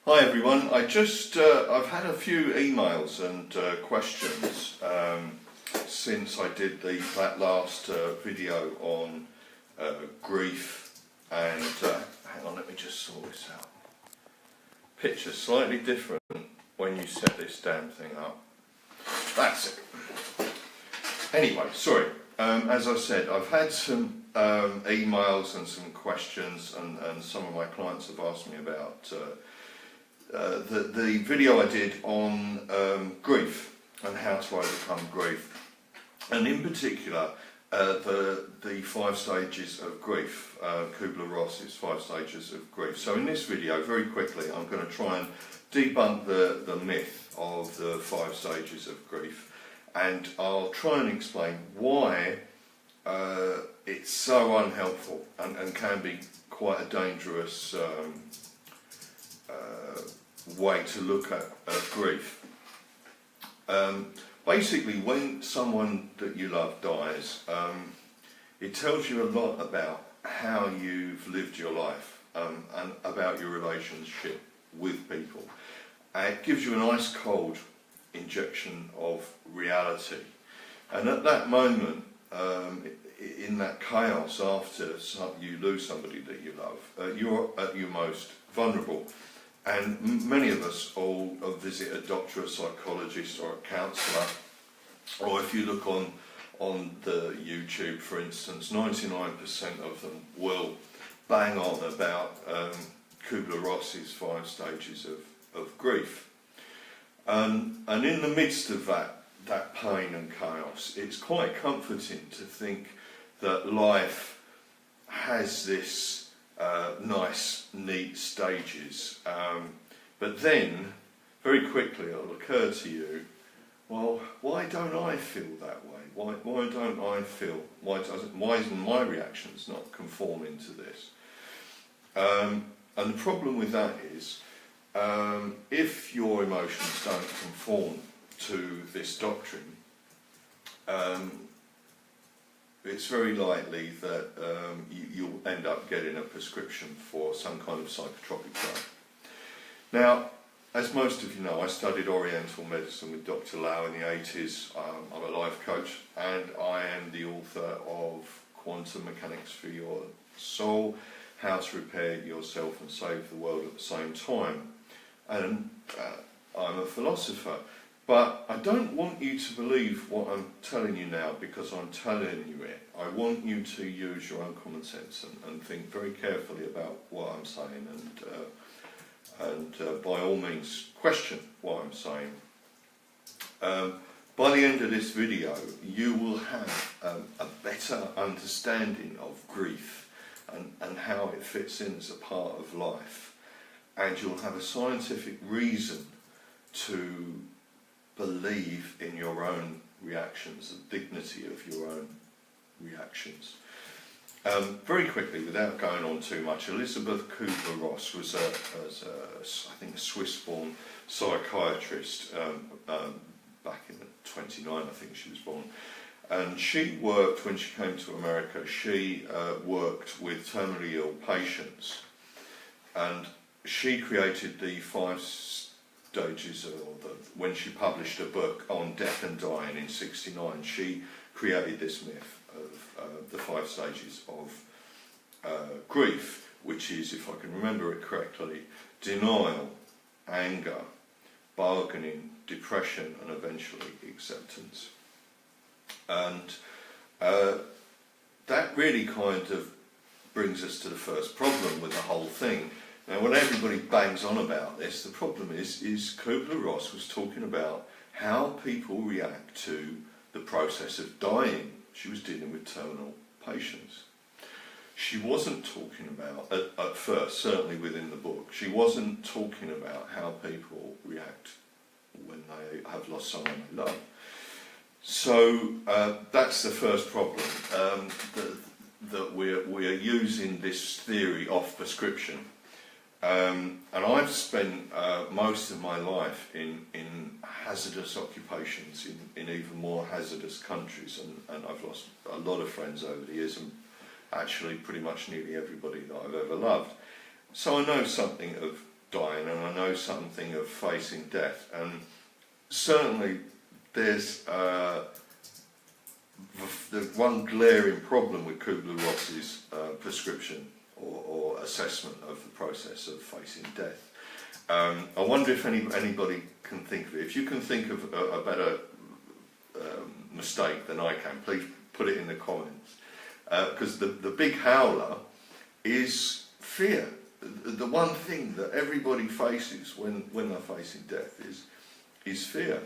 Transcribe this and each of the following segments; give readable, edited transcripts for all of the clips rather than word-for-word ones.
Hi everyone. I've had a few emails and questions since I did that last video on grief, and hang on, let me just sort this out. Picture's slightly different when you set this damn thing up. That's it. Anyway, sorry. As I said, I've had some emails and some questions, and some of my clients have asked me about the video I did on grief and how to overcome grief, and in particular the 5 stages of grief, Kübler-Ross's 5 stages of grief. So in this video, very quickly, I'm going to try and debunk the myth of the 5 stages of grief, and I'll try and explain why it's so unhelpful and can be quite a dangerous way to look at grief. Basically, when someone that you love dies, it tells you a lot about how you've lived your life and about your relationship with people. It gives you a nice cold injection of reality, and at that moment, in that chaos after you lose somebody that you love, you're at your most vulnerable. And many of us all visit a doctor, a psychologist or a counsellor, or if you look on the YouTube, for instance, 99% of them will bang on about Kübler-Ross's 5 stages of grief. And in the midst of that pain and chaos, it's quite comforting to think that life has this nice, neat stages, but then very quickly it'll occur to you, well, why don't I feel that way? Why don't I feel? Why isn't my reactions not conforming to this? And the problem with that is, if your emotions don't conform to this doctrine, it's very likely that you'll end up getting a prescription for some kind of psychotropic drug. Now, as most of you know, I studied Oriental medicine with Dr. Lau in the 80s. I'm a life coach, and I am the author of Quantum Mechanics for Your Soul, How to Repair Yourself and Save the World at the Same Time. And I'm a philosopher. But I don't want you to believe what I'm telling you now because I'm telling you it. I want you to use your own common sense and think very carefully about what I'm saying, and by all means question what I'm saying. By the end of this video, you will have a better understanding of grief and how it fits in as a part of life, and you'll have a scientific reason to believe in your own reactions, the dignity of your own reactions. Very quickly, without going on too much, Elisabeth Kübler-Ross was I think a Swiss-born psychiatrist back in 29, I think she was born. And she worked, when she came to America, she worked with terminally ill patients, and she created the 5 stages, when she published a book on death and dying in '69, she created this myth of the 5 stages of grief, which is, if I can remember it correctly, denial, anger, bargaining, depression, and eventually acceptance. And that really kind of brings us to the first problem with the whole thing. Now, when everybody bangs on about this, the problem is Kübler-Ross was talking about how people react to the process of dying. She was dealing with terminal patients. She wasn't talking about, at first, certainly within the book, she wasn't talking about how people react when they have lost someone they love. So that's the first problem, that we're using this theory off prescription. And I've spent most of my life in hazardous occupations, in even more hazardous countries, and I've lost a lot of friends over the years, and actually pretty much nearly everybody that I've ever loved. So I know something of dying, and I know something of facing death. And certainly there's the one glaring problem with Kübler-Ross's prescription or assessment of the process of facing death. I wonder if anybody can think of it. If you can think of a better mistake than I can, please put it in the comments. Because the big howler is fear. The one thing that everybody faces when they're facing death is fear.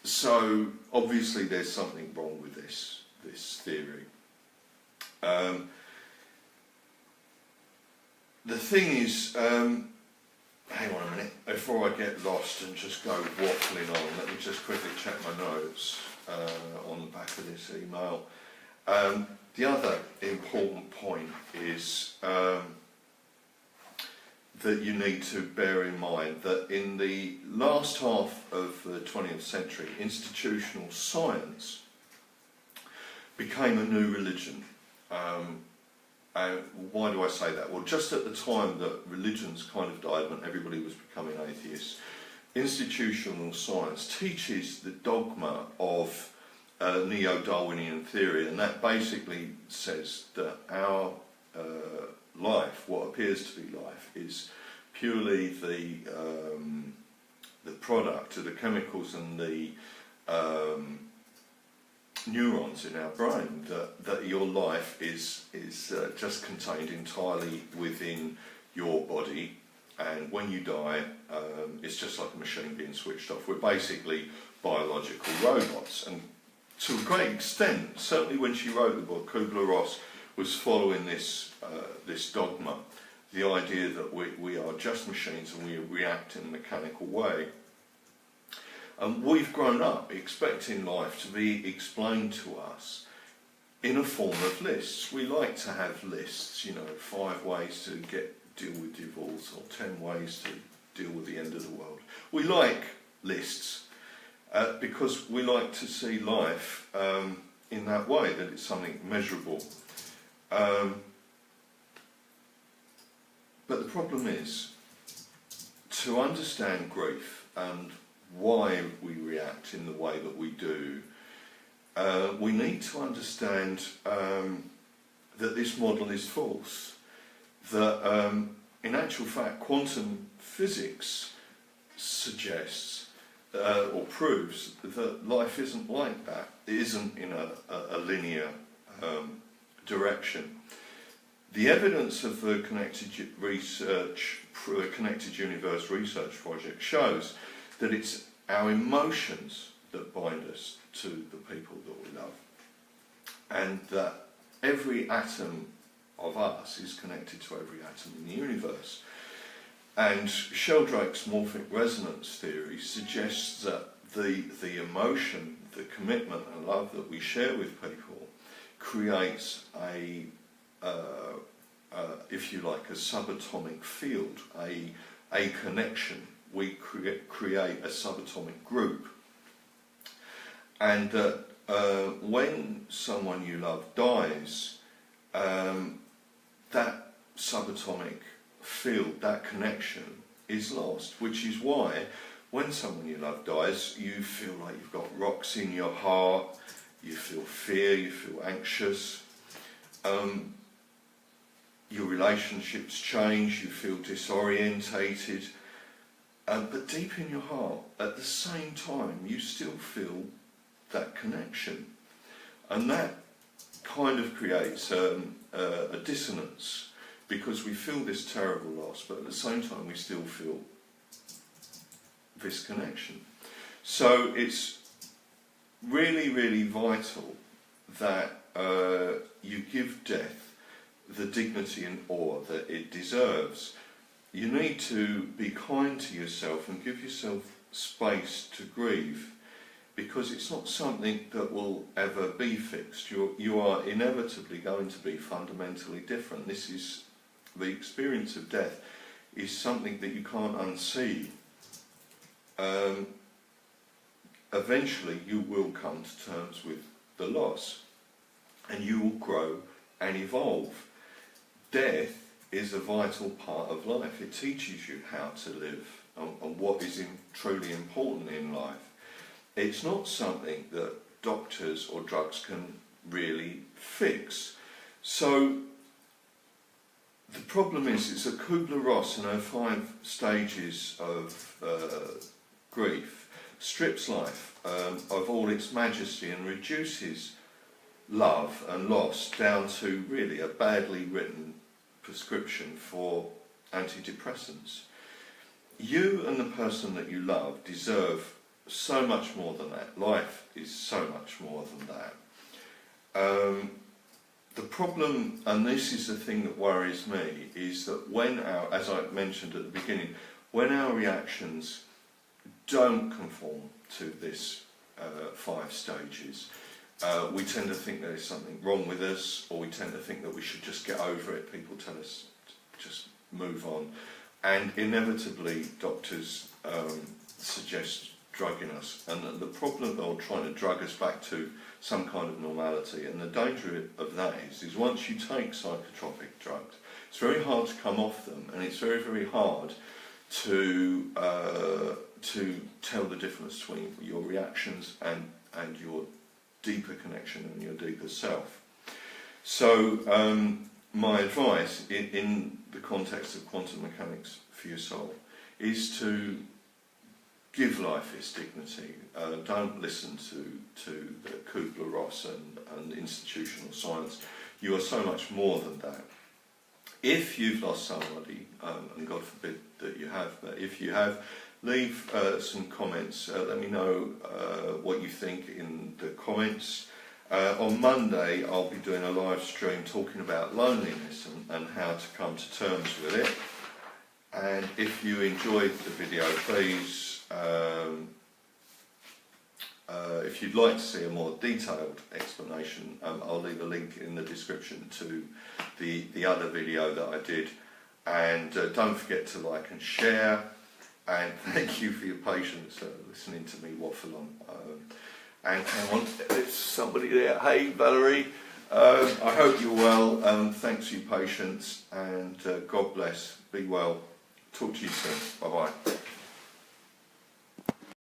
So obviously there's something wrong with this theory. The thing is, hang on a minute, before I get lost and just go waffling on, let me just quickly check my notes on the back of this email. The other important point is that you need to bear in mind that in the last half of the 20th century, institutional science became a new religion. Why do I say that? Well, just at the time that religions kind of died when everybody was becoming atheists, institutional science teaches the dogma of neo-Darwinian theory, and that basically says that our life, what appears to be life, is purely the product of the chemicals and the neurons in our brain, that your life is just contained entirely within your body, and when you die, it's just like a machine being switched off. We're basically biological robots, and to a great extent, certainly when she wrote the book, Kübler-Ross was following this dogma, the idea that we are just machines and we react in a mechanical way. And we've grown up expecting life to be explained to us in a form of lists. We like to have lists, 5 ways to deal with divorce, or 10 ways to deal with the end of the world. We like lists because we like to see life in that way, that it's something measurable. But the problem is, to understand grief and why we react in the way that we do, we need to understand that this model is false. That in actual fact, quantum physics suggests or proves that life isn't like that. It isn't in a linear direction. The evidence of the Connected Universe Research Project shows that it's our emotions that bind us to the people that we love, and that every atom of us is connected to every atom in the universe. And Sheldrake's morphic resonance theory suggests that the emotion, the commitment and love that we share with people creates if you like, a subatomic field, a connection. We create a subatomic group. And that when someone you love dies, that subatomic field, that connection, is lost, which is why when someone you love dies, you feel like you've got rocks in your heart, you feel fear, you feel anxious, your relationships change, you feel disorientated, but deep in your heart, at the same time, you still feel that connection. And that kind of creates a dissonance, because we feel this terrible loss, but at the same time we still feel this connection. So it's really, really vital that you give death the dignity and awe that it deserves. You need to be kind to yourself and give yourself space to grieve, because it's not something that will ever be fixed. You are inevitably going to be fundamentally different. This is the experience of death is something that you can't unsee. Eventually you will come to terms with the loss, and you will grow and evolve. Death is a vital part of life. It teaches you how to live and what is truly important in life. It's not something that doctors or drugs can really fix. So the problem is, it's a Kübler-Ross and her 5 stages of grief strips life of all its majesty and reduces love and loss down to really a badly written prescription for antidepressants. You and the person that you love deserve so much more than that. Life is so much more than that. The problem, and this is the thing that worries me, is that when as I mentioned at the beginning, when our reactions don't conform to this 5 stages, we tend to think there is something wrong with us, or we tend to think that we should just get over it. People tell us to just move on, and inevitably doctors suggest drugging us, and the problem, or trying to drug us back to some kind of normality. And the danger of that is once you take psychotropic drugs, it's very hard to come off them, and it's very, very hard to tell the difference between your reactions and your deeper connection and your deeper self. So my advice in the context of quantum mechanics for your soul is to give life its dignity. Don't listen to the Kübler-Ross and institutional science. You are so much more than that. If you've lost somebody, and God forbid that you have, but if you have, leave some comments. Let me know what you think in the comments. On Monday I'll be doing a live stream talking about loneliness and how to come to terms with it. And if you enjoyed the video, please, if you'd like to see a more detailed explanation, I'll leave a link in the description to the other video that I did. And don't forget to like and share. And thank you for your patience listening to me waffle on. And hang on, there's somebody there. Hey Valerie, I hope you're well. Thanks for your patience, and God bless. Be well. Talk to you soon. Bye bye.